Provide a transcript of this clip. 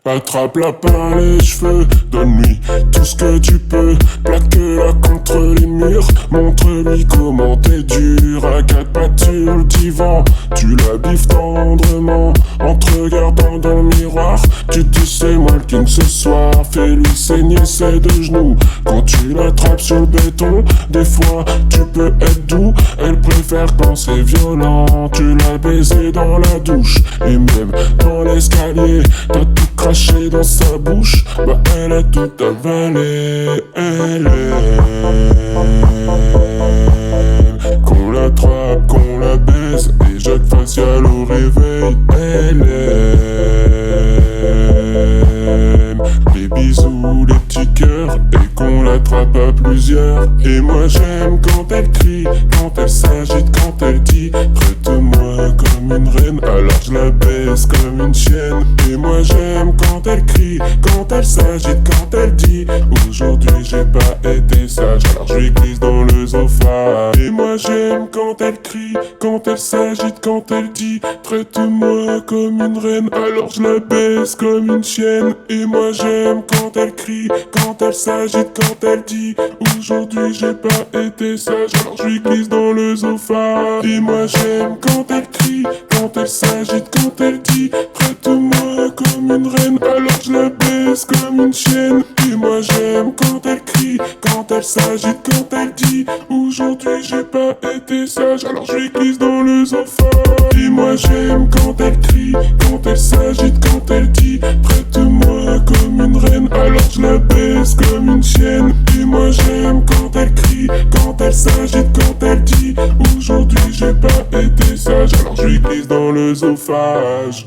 Attrape-la par les cheveux, donne-lui tout ce que tu peux. Plaque-la contre les murs, montre-lui comment t'es dur. À quatre pattes sur le divan, tu la biffes tendrement. En te regardant dans le miroir, tu te dis c'est moi le king ce soir. Fais-lui saigner ses deux genoux quand tu l'attrapes sur le béton. Des fois tu peux être doux, elle préfère quand c'est violent. Tu l'as baisé dans la douche et même dans l'escalier. T'as tout craché dans sa bouche, bah elle a tout avalé. Elle aime qu'on l'attrape, qu'on la baisse, éjac facial au réveil. Elle aime les bisous, les petits cœurs, et qu'on l'attrape à plusieurs. Et moi j'aime quand elle crie, quand elle s'agite, quand elle dit traite-moi comme une reine, alors je la baisse comme une chienne. Et moi j'aime quand elle crie, quand elle s'agite, quand elle dit aujourd'hui j'ai pas été sage, alors je lui glisse dans l'œsophage. Et moi j'aime quand elle crie, quand elle s'agite, quand elle dit traite-moi comme une reine, alors je la baisse comme une chienne. Et moi j'aime quand elle crie, quand elle s'agite, quand elle dit aujourd'hui j'ai pas été sage, alors je lui glisse dans l'œsophage. Et moi j'aime quand elle crie, quand elle s'agite, quand elle dit traite-moi comme une reine, alors je la baisse comme une chienne. Et moi j'aime quand elle crie, quand elle s'agite, quand elle dit aujourd'hui j'ai pas été sage, alors je lui glisse dans l'œsophage. Et moi j'aime quand elle crie, quand elle s'agite, quand elle dit traite-moi comme une reine, alors je la baisse comme une chienne. Et moi j'aime quand elle crie, quand elle s'agite, quand elle dit aujourd'hui j'ai pas été sage, alors je lui glisse dans l'œsophage.